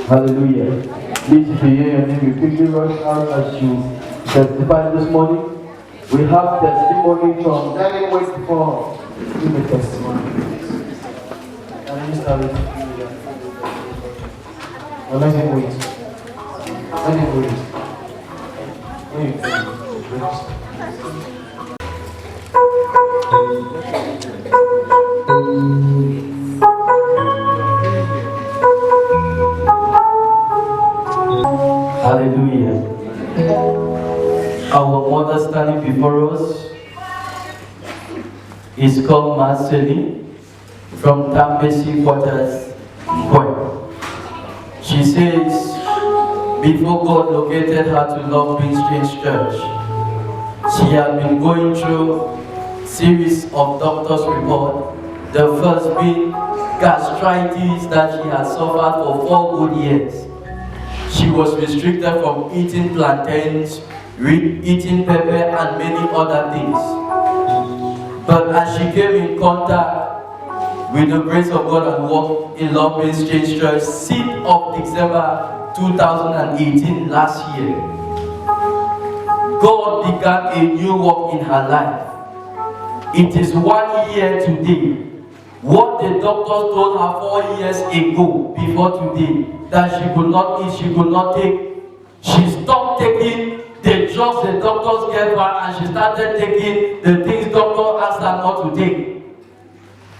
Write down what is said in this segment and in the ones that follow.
Hallelujah. Please, if you hear your name, you quickly rush out as you testify this morning. We have testimony from Daddy. Wait for give a testimony. Can you start with? Or let him wait. Let him wait. Hallelujah. Our mother standing before us is called Marceline from Tambesi Quarters, Nkwe. She says, before God located her to Love Ministries Church, she had been going through series of doctor's reports. The first being gastritis that she had suffered for 4 good years. She was restricted from eating plantains, eating pepper and many other things. But as she came in contact with the grace of God and worked in Love Ministries Church, 6th of December 2018, last year, God began a new work in her life. It is 1 year today. What the doctors told her 4 years ago, before today, that she could not eat, she could not take, she stopped taking the drugs the doctors gave her and she started taking the things doctors asked her not to take.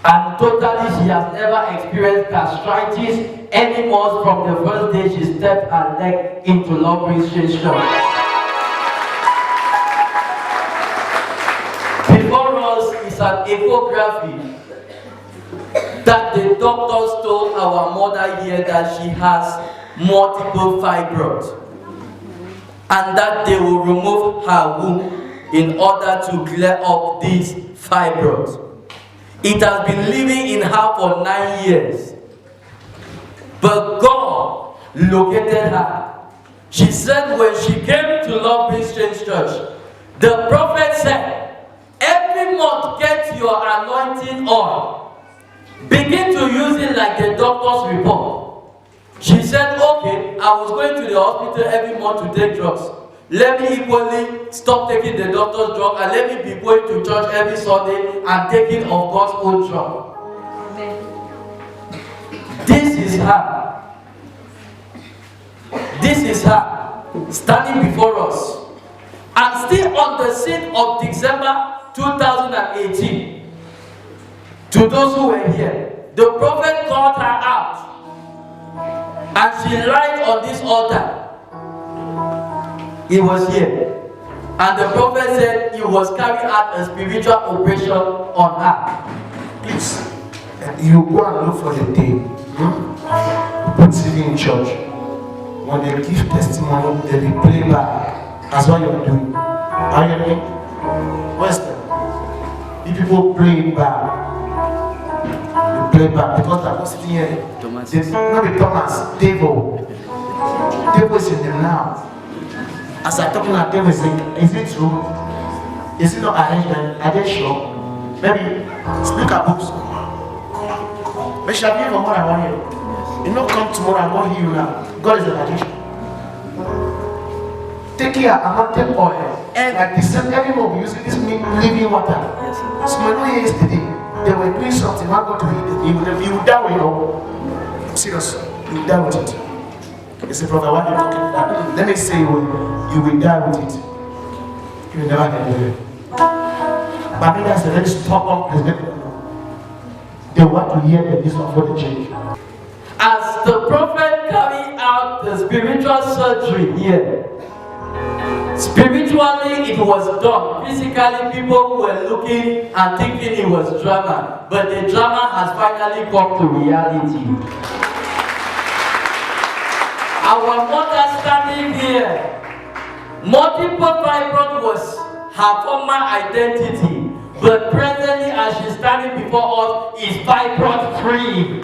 And totally she has never experienced gastritis anymore from the first day she stepped her leg into Love Ministries Church. Before us is an echography that the doctors told our mother here that she has multiple fibroids and that they will remove her womb in order to clear up these fibroids. It has been living in her for 9 years. But God located her. She said when she came to Love Ministries Church, the prophet said, every month get your anointing oil. Begin to use it like the doctor's report. She said, okay, I was going to the hospital every month to take drugs. Let me equally stop taking the doctor's drug and let me be going to church every Sunday and taking of God's own drug. This is her. This is her standing before us. And still on the 6th of December 2018, to those who were here, the prophet called her out and she lied on this altar. He was here. And the prophet said he was carrying out a spiritual operation on her. Please, you go and look for the day. Put TV in church. When they give testimony, they will play back. That's what you're doing. Are you hearing me? Western. If people play back, play back because I'm not sitting here. Thomas. Not be Thomas, devil. Devil is in them now. As I'm talking about devil, is it true? Is it not arrangement? Are they sure? Maybe speak a books. But shall be for more than 1 year. You not come tomorrow and go heal you now. God is a magician. Take care anointed oil. And like the same every month using this living water. Yes. So not yesterday. They were doing something, I'm going to heal it. You will die with it. Serious. You will die with it. It's a prophet, what are you talking about? Let me say you will die with it. You will never get it. But maybe that's a very stubborn president. They want to hear the news of what they change. As the prophet carried out the spiritual surgery here, spiritually it was done. Physically people were looking and thinking it was drama. But the drama has finally come to reality. Our mother standing here, multiple fibroid was her former identity. But presently as she's standing before us is fibroid free.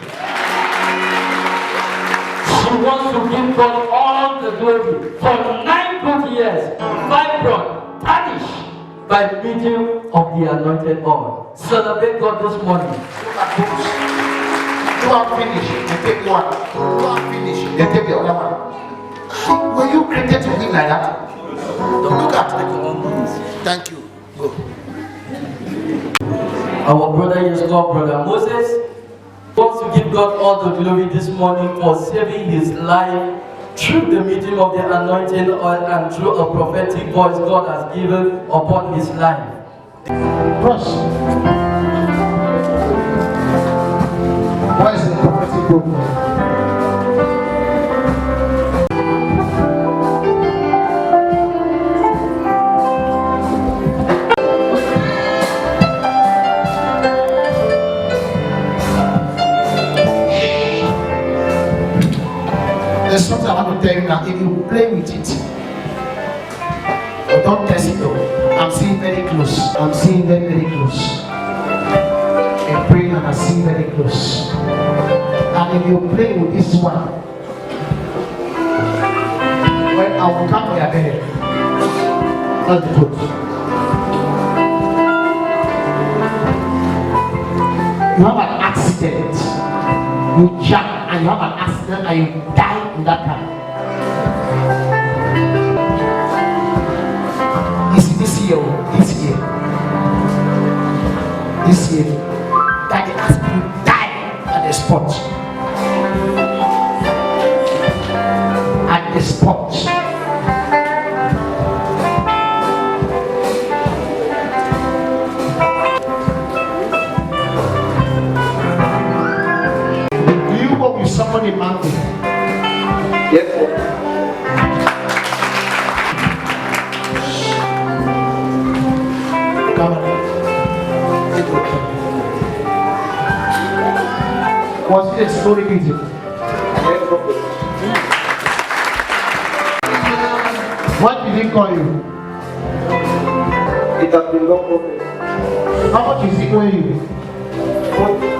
She wants to give God all the glory. For 9 good years, fibroid vanished by the medium of the anointed oil. Celebrate God this morning. You Go and finish and take one. Go and finish and take the other one. Were you created to live like that? Don't look at me. Thank you. Go. Our brother is called Brother Moses. Wants to give God all the glory this morning for saving his life through the medium of the anointing oil and through a prophetic voice God has given upon his life. Brush. What is the prophetic voice? There's something I want to tell you now. If you play with it, but don't test it though. I'm seeing very close. I'm seeing very, very close. I'm praying and I'm seeing very close. And if you play with this one, well, I will come your bed. That's the truth. You have an accident. You jump and you have an accident and you die in that car. This year, that the accident died at the spot. At the spot. Do you work with someone in Mango? Yes. Was it a story meeting? What did he call you? It has been long process. How much is he owing you?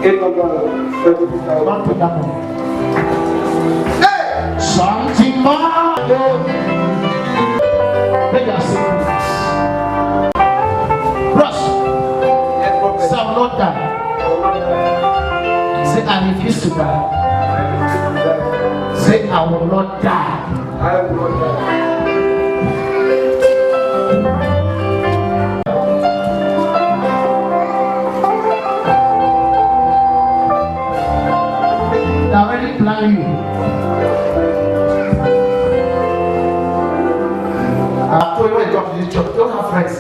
832,000. Not to that one. Hey! Something more! Let us see. Brush. Some not done. Say, I refuse to die. Say, I will not die. I will not die. They already plan you. I told you when you come to this church, don't have friends.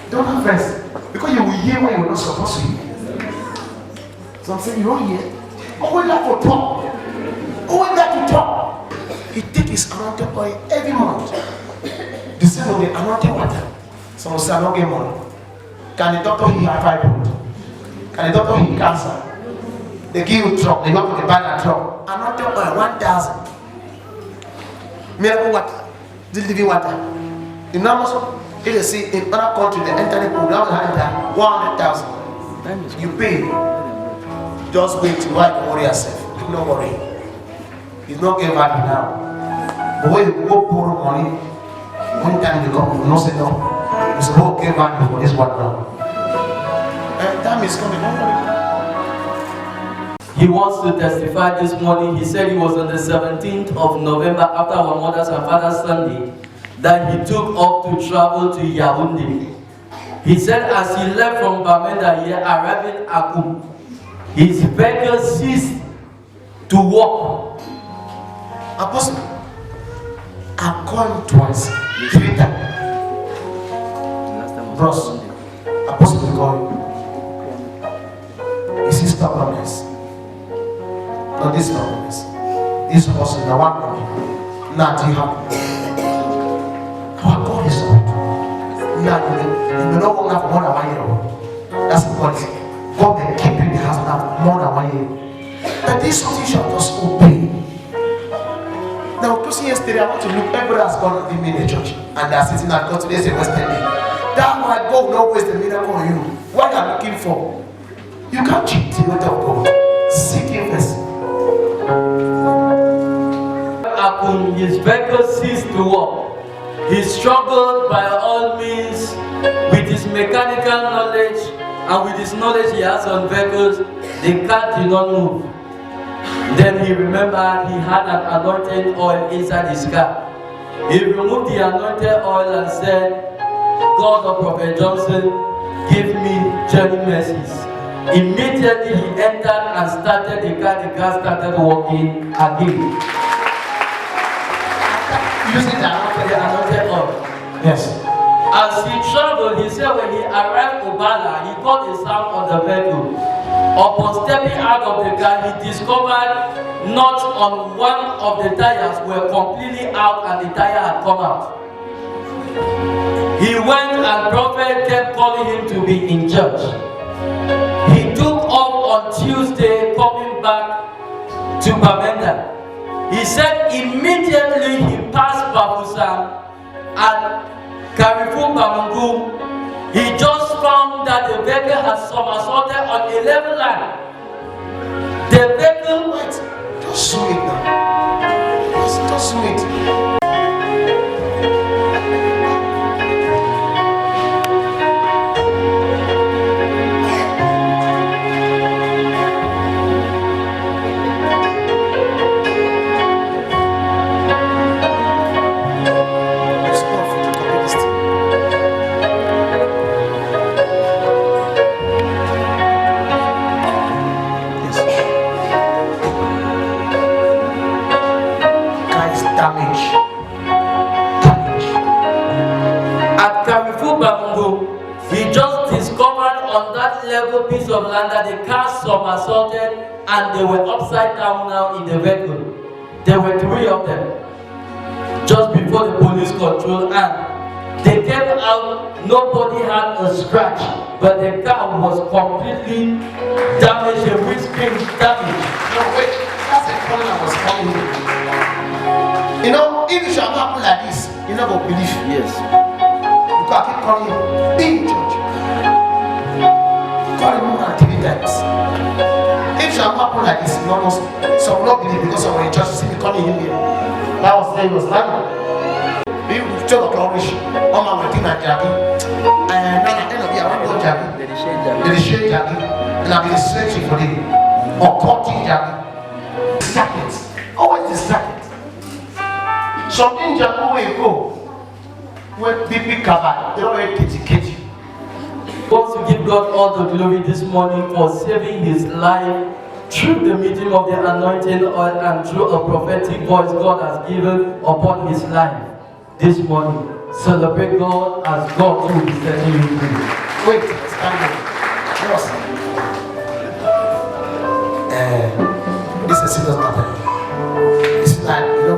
Don't have friends. Because you will hear what you were not supposed to hear. So I'm saying you don't hear. Always like to talk. Always like to talk. He takes his anointing oil every month. The same with the anointing water. Someone say I don't get money. Can the doctor heal fibroid? Can the doctor heal cancer? They give you truck. They go to the buy that truck. Anointing oil 1,000. Miracle water. This living water. In Amazon, if they see in other countries they enter the pool, now 100,000. You pay. Just wait till I worry yourself. Don't worry. It's not getting value now. But when you go borrow money, one time you come, you will not say no. You say, oh, get value for this one now. And time is coming, don't worry. He wants to testify this morning. He said he was on the 17th of November after our Mothers and Fathers Sunday that he took off to travel to Yaoundé. He said as he left from Bamenda here, arriving at Akum, his vehicle ceased to walk. Apostle, I've called twice, 3 times. Bros, Apostle will call you. He sees stubbornness. Not this stubbornness. This person, the one coming. Not you have. Our God is good. You may not walk now for more than 1 year. That's the policy. God may keep you in the house now more than 1 year. But this something you shall just obey. Now, person yesterday, I want to look, everybody has gone to me in the church, and they are sitting at God today, say, Western Day. That's why God will not waste the miracle on you. What are you looking for? You can't cheat the word of God. Seek Him first. His vehicle ceased to walk. He struggled by all means with his mechanical knowledge and with his knowledge he has on vehicles. The car did not move. Then he remembered he had an anointing oil inside his car. He removed the anointed oil and said, God of Prophet Johnson, give me journey mercies. Immediately he entered and started the car started working again. Using the anointed oil. Yes. As he traveled, he said when he arrived in Obala, he caught a sound on the vehicle. Upon stepping out of the car, he discovered nuts on one of the tires were completely out and the tire had come out. He went and prophet kept calling him to be in church. He took off on Tuesday coming back to Bamenda. He said immediately he passed Babusam at Carrefour Bamungu. He just found that the vehicle had somersaulted on a level line. The vehicle went. Just zoom it now. Just zoom it. At Carrefour Bamungu, he just discovered on that level piece of land that the car somersaulted and they were upside down now in the vehicle. There were 3 of them just before the police control, and they came out. Nobody had a scratch, but the car was completely damaged, the windscreen damaged. No, wait, that's the point I was calling you. You know, if it shall happen like this, you never believe. Yes. Because I keep calling you, be in church. Call him more than 3 times. If it shall happen like this, you almost, some will not believe because of the church, you see me calling him here. That was the day he was lying. You tell the glory, oh my wedding at Jackie. And then at the end of the year, I want to go Jackie. They share Jackie. And I'll be searching for them. Or cutting Jackie. Distracted. Always distracted. Something Jackie where you go. When people cover, they don't really dedicate you. Want to give God all the glory this morning for saving his life through the medium of the anointing oil and through a prophetic voice God has given upon his life this morning. Celebrate God as God who is setting you free. Wait, stand up. Yes. This is a serious matter. It's like, you know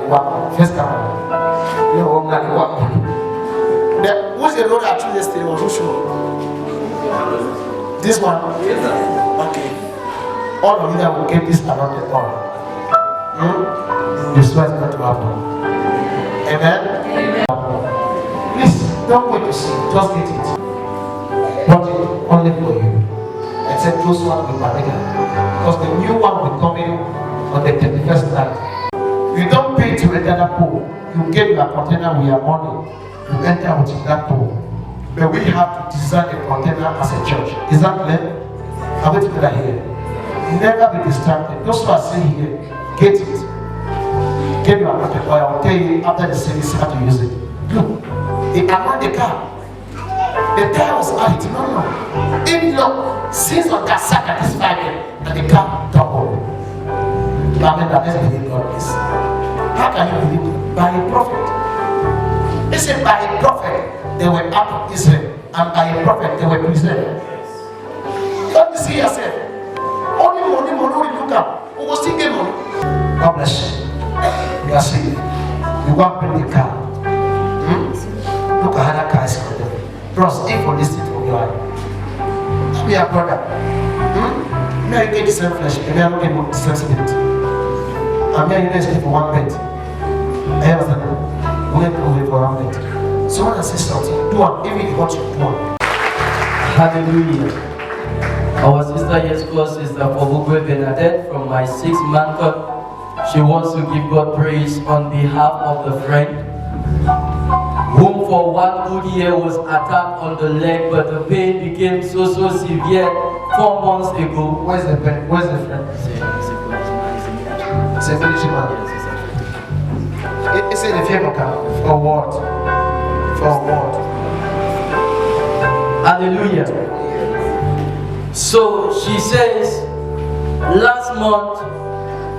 what, first camera. You know what, who's the road I chose yesterday? Was Joshua? This one? Okay. All of you that will get this around the corner. This one is going to happen. Amen? Please, don't wait to see. Just get it. But only for you. Except those ones will be bigger. Because the new one will come in on the 31st night. You don't pay to enter that pool. You get your container with your money. You enter within that pool. But we have to design a container as a church. Is that clear? Are we together here? Never be distracted. Those who are saying here, get it. Get your container. Or I will tell you after the service how to use it. Look, they around the car. The tire was out. No. If not, since on that sack this Friday, and the car doubled. Amen. Let's believe God is. How can you believe it? By a prophet. They said by a prophet they were out of Israel, and by a prophet they were preserved. You have to see yourself. Only money, look up. Who was thinking money? God bless you. You are seeing. You want to bring the car. Look at how that car is connected. Bros, if you listen from your eye. Be a brother. May I get the same flesh? May I not get the same spirit? I'm here to sleep for one bed. I understand. We have to wait for one bed. Someone has said something. Do one, even if you want to do one. Hallelujah. Our sister Yesco, Sister Obugwe Bernadette from my 6-man cup. She wants to give God praise on behalf of the friend whom for 1 good year was attacked on the leg, but the pain became so severe 4 months ago. Where's the friend? It's a military man. It's in the favor camp. For what? For what? Hallelujah. So she says, last month,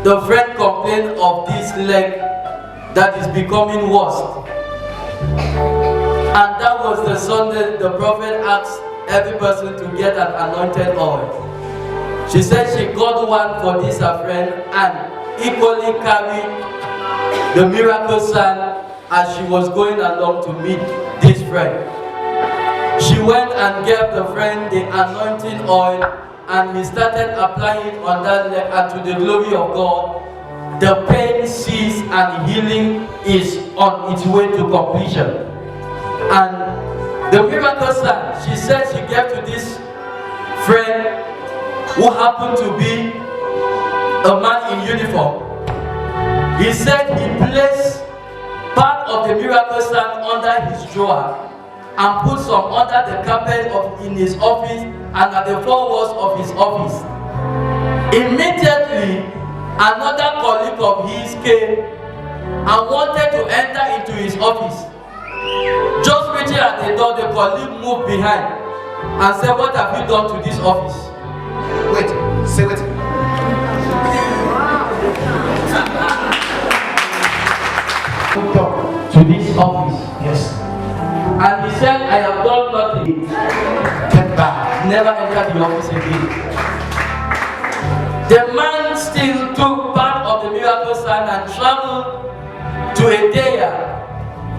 the friend complained of this leg that is becoming worse. And that was the Sunday the prophet asked every person to get an anointed oil. She said she got one for this her friend and equally carried the miracle sign as she was going along to meet this friend. She went and gave the friend the anointing oil, and he started applying it on that leg, and to the glory of God, the pain ceased and healing is on its way to completion. And the miracle sign, she said she gave to this friend who happened to be a man in uniform. He said he placed part of the miracle sign under his drawer and put some under the carpet in his office and at the four walls of his office. Immediately, another colleague of his came and wanted to enter into his office. Just reaching at the door, the colleague moved behind and said, "What have you done to this office?" Wait, say wait. To this office. Yes. And he said, "I have done nothing." Get back. Never entered the office again. The man still took part of the miracle sign and traveled to Edea,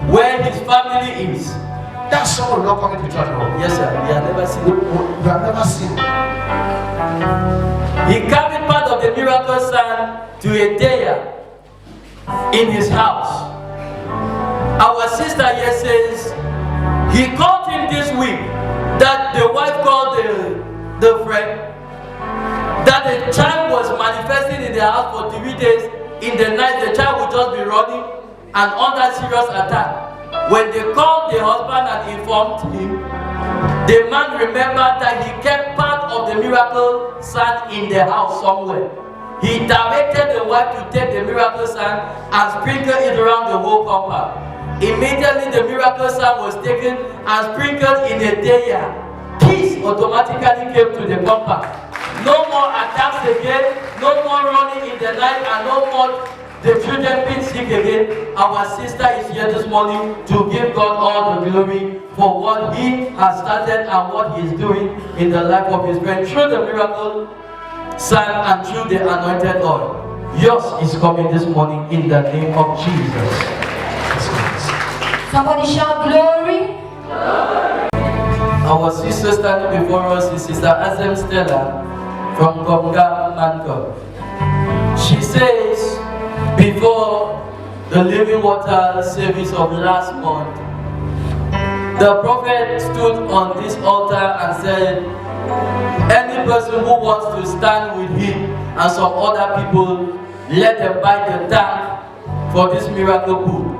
where his family is. That's someone not coming to church. No. Yes, sir. He had never seen it. You have never seen. He carried part of the miracle sign to Edea in his house. Our sister here says he called him this week that the wife called the friend that the child was manifesting in the house for 3 days. In the night, the child would just be running and under serious attack. When they called the husband and informed him, the man remembered that he kept part of the miracle sign in the house somewhere. He directed the wife to take the miracle sign and sprinkle it around the whole compound. Immediately the miracle sign was taken and sprinkled in a day. Peace automatically came to the compound. No more attacks again, no more running in the night, and no more the children being sick again. Our sister is here this morning to give God all the glory for what He has started and what He is doing in the life of His friend through the miracle sign and through the anointed oil. Yours is coming this morning in the name of Jesus. Somebody shout glory. Our sister standing before us is Sister Azem Stella from Gomga Manko. She says, before the living water service of last month, the prophet stood on this altar and said, any person who wants to stand with him and some other people, let them buy the tank for this miracle pool.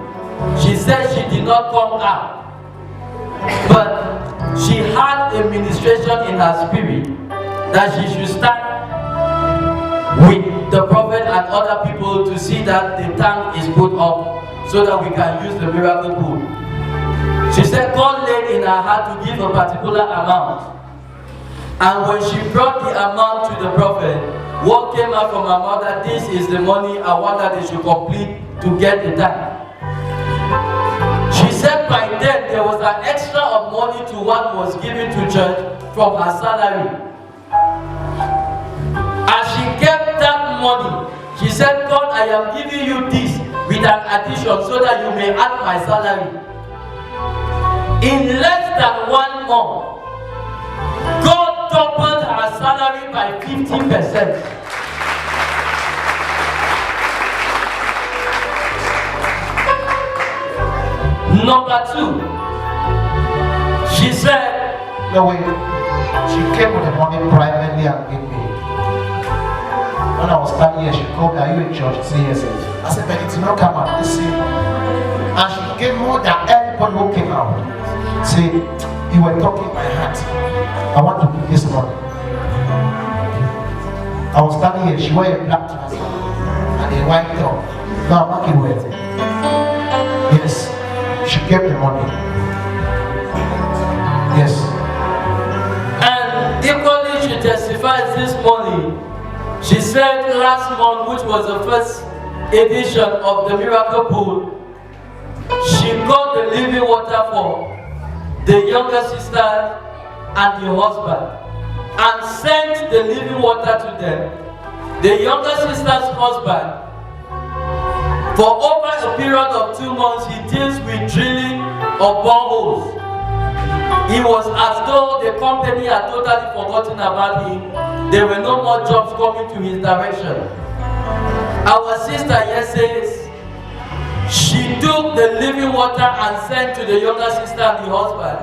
She said she did not come out, but she had a ministration in her spirit that she should stand with the prophet and other people to see that the tank is put up so that we can use the miracle pool. She said God laid in her heart to give a particular amount. And when she brought the amount to the prophet, what came out from her mouth that this is the money I want that they should complete to get the tank. She said by then there was an extra of money to what was given to church from her salary. As she kept that money, she said, God, I am giving you this with an addition so that you may add my salary. In less than 1 month, God doubled her salary by 50%. Number 2, she said, No way. She came with the money privately and gave me. When I was standing here, she called me, are you in church? She said, yes. I said, but it did not come out. Listen. And she gave more than everybody who came out. Say, you were talking my heart. I want to give this money. I was standing here, she wore a black dress. And and a white top. Now, mark it well. Yes, she gave the money. Yes. And equally, she testifies this morning. She said last month, which was the first edition of the Miracle Pool, she got the living water for the younger sister and the husband and sent the living water to them. The younger sister's husband, for over a period of 2 months, he deals with drilling of boreholes. It was as though the company had totally forgotten about him. There were no more jobs coming to his direction. Our sister here says she took the living water and sent to the younger sister and the husband.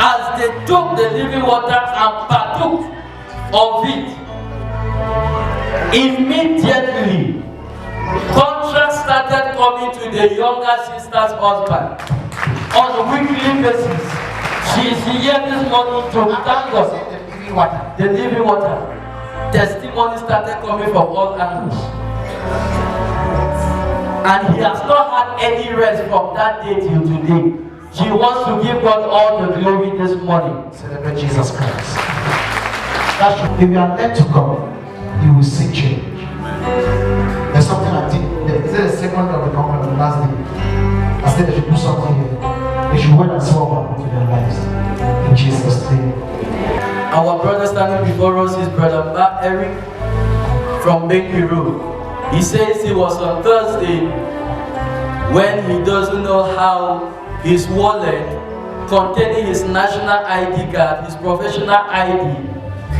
As they took the living water and partook of it, immediately contracts started coming to the younger sister's husband on a weekly basis. She is here this morning to thank God. The living water. Testimony started coming from all angles. And he has not had any rest from that day till today. She wants to give God all the glory this morning. Celebrate Jesus Christ. If you are led to God, you will see change. There's something I did. Is it the second of the company the last day? I said they should do something here. They should wait and see what will happen to their lives. In Jesus' name. Our brother standing before us is Brother Mark Eric from Bakery Road. He says he was on Thursday when he doesn't know how his wallet containing his national ID card, his professional ID,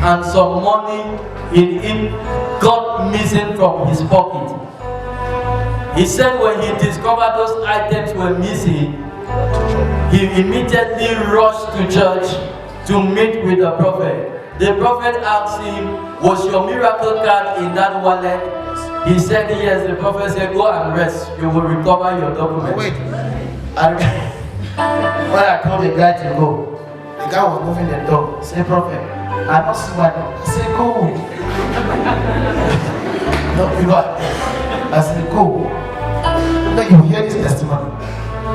and some money in it got missing from his pocket. He said when he discovered those items were missing, he immediately rushed to church to meet with the prophet. The prophet asked him, was your miracle card in that wallet? He said yes. The prophet said, go and rest. You will recover your documents. Wait. When I told the guy to go, the guy was moving the door. Say, prophet, I don't see my dog. I said, go. No, you are. I said, go. Then you hear this testimony.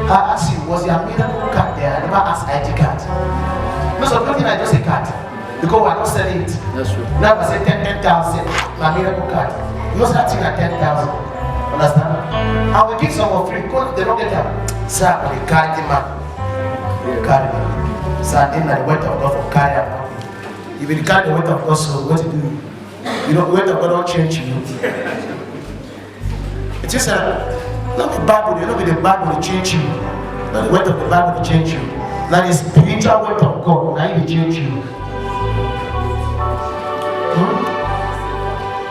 I asked you, was your miracle card there? I never asked ID card. No, so don't think I just say card. Because we're not selling it. That's true. Now I say 10,000, my miracle card. You know that thing at 10,000. Understand? I will give some for free. They don't get them. Sir, they carry the man. They carry him. Sir, then the weight of God for carry him. If you carry the weight of God, so what to do? You know, the weight of God don't change you. It is not the Bible, you know, the Bible will change you. Not the weight of the Bible will change you. That is spiritual weight of God, now it will change you.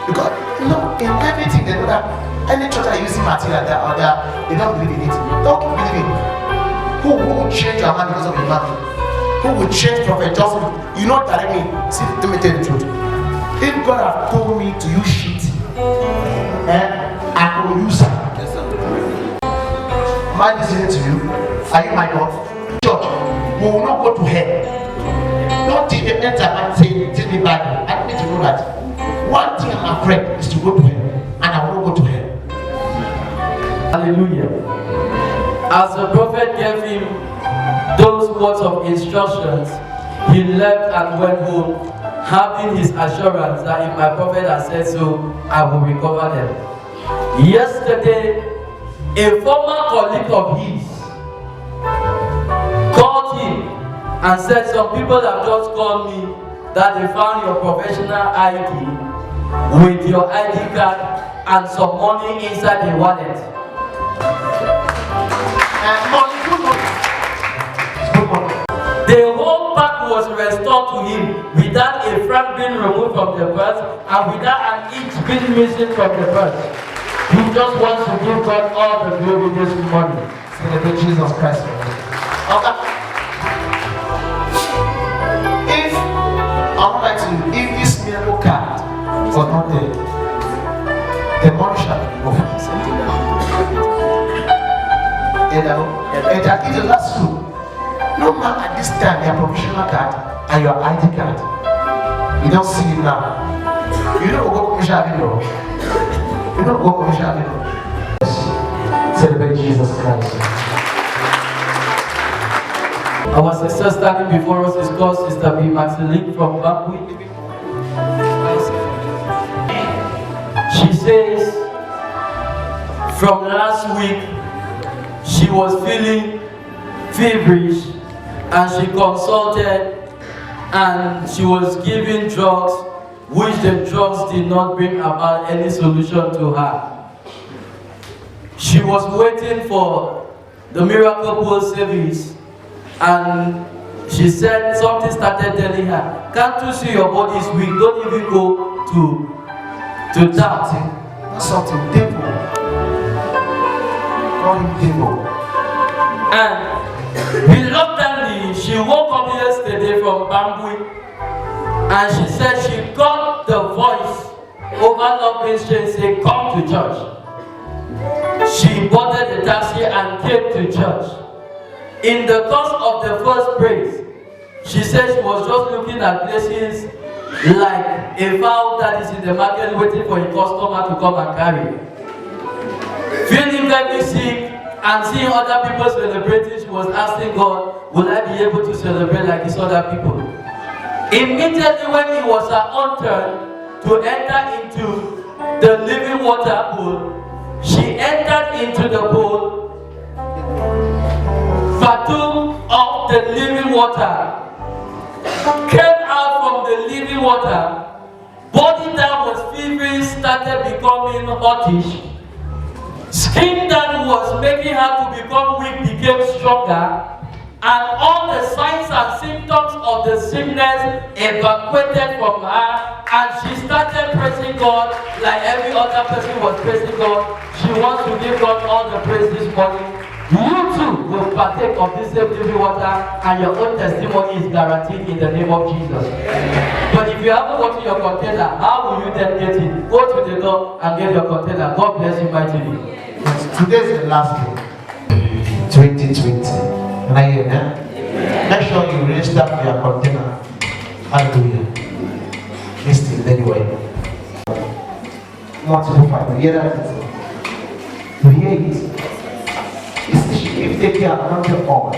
Because, you know, in everything, they know that any church are using material that they don't believe in it. Don't believe in it. Who will change your man because of your man? Who will change Prophet Joseph? You know that I mean, see, let me tell you the truth. If God has told me to use shit, I will use it. Am I listening to you? Are you my God? Church, we will not go to hell. Don't think the enter and say, tell me Bible. I need to know that. One thing I'm afraid is to go to hell, and I will not go to hell. Hallelujah. As the prophet gave him those words of instructions, he left and went home, having his assurance that if my prophet has said so, I will recover them. Yesterday, a former colleague of his called him and said, some people have just called me that they found your professional ID with your ID card and some money inside the wallet. The whole pack was restored to him without a franc being removed from the purse and without an inch being missing from the purse. He just wants to give God all the glory this morning. Celebrate Jesus Christ. Okay. If I would like to, if this miracle card was not there, the money shall be removed. You know, and that is that's true. No man at this time, your professional card and your ID card, you don't see it now. You know what commission video. You don't go commercial. Celebrate Jesus Christ. Our sister standing before us is called Sister B. Maxine from Bambui. She says, from last week, she was feeling feverish and she consulted and she was given drugs, which the drugs did not bring about any solution to her. She was waiting for the Miracle Pool service, and she said something started telling her, can't you see your body is weak? Don't even go to that. Something devil. Call him devil. And reluctantly, she woke up yesterday from Bambui, and she said she got the voice over Love Street saying, come to church. She boarded the taxi and came to church. In the course of the first praise, she said she was just looking at places like a fowl that is in the market waiting for a customer to come and carry. Feeling very sick and seeing other people celebrating, she was asking God, will I be able to celebrate like these other people? Immediately when it was her own turn to enter into the living water pool, she entered into the pool, fathom of the living water, came out from the living water, body that was feverish started becoming hottish, skin that was making her to become weak became stronger, and all the signs and symptoms of the sickness evacuated from her, and she started praising God like every other person was praising God. She wants to give God all the praise this morning. You too will partake of this same living water, and your own testimony is guaranteed in the name of Jesus. But if you haven't gotten your container, how will you then get it? Go to the door and get your container. God bless you mightily. Today is the last day. 2020. Can I hear that? Make sure you register for your container. Hallelujah. Listen, anyway. Multiple fiber. You hear that? You hear it? If they can anointed oil,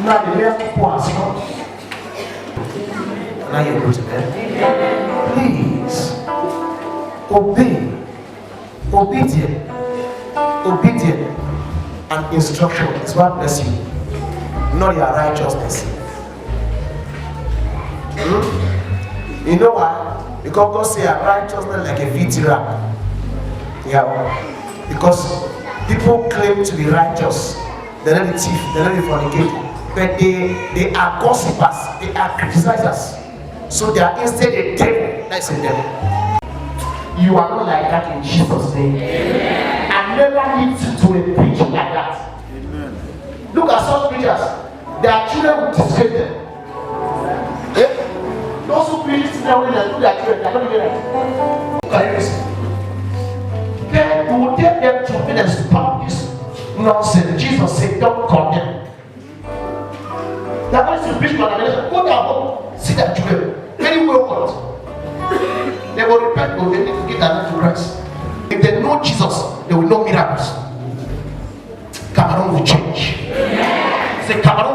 now the miracle has come. Now you're good to bed. Please obey, obedient, and instruction is what bless you, not your righteousness. You know why? Because God say our righteousness like a VT-rack. Yeah, because people claim to be righteous. They're not the thief, they're not the fornicator, but they are gossipers, they are criticizers. So they are instead a devil. That's a devil. You are not like that in Jesus' name. Amen. I never need to preach like that. Amen. Look at some preachers, their children will disgrace them. Yeah? Those who preach to them when they do their children, they are not even right. Then you will take them to finish about this nonsense. Jesus said, don't condemn. They are going to preach condemnation. Go down home, see their children. Very well what? They will repent, but they need to get their life to Christ. If they know Jesus, they will know miracles. Cameroon will change. Say Cameroon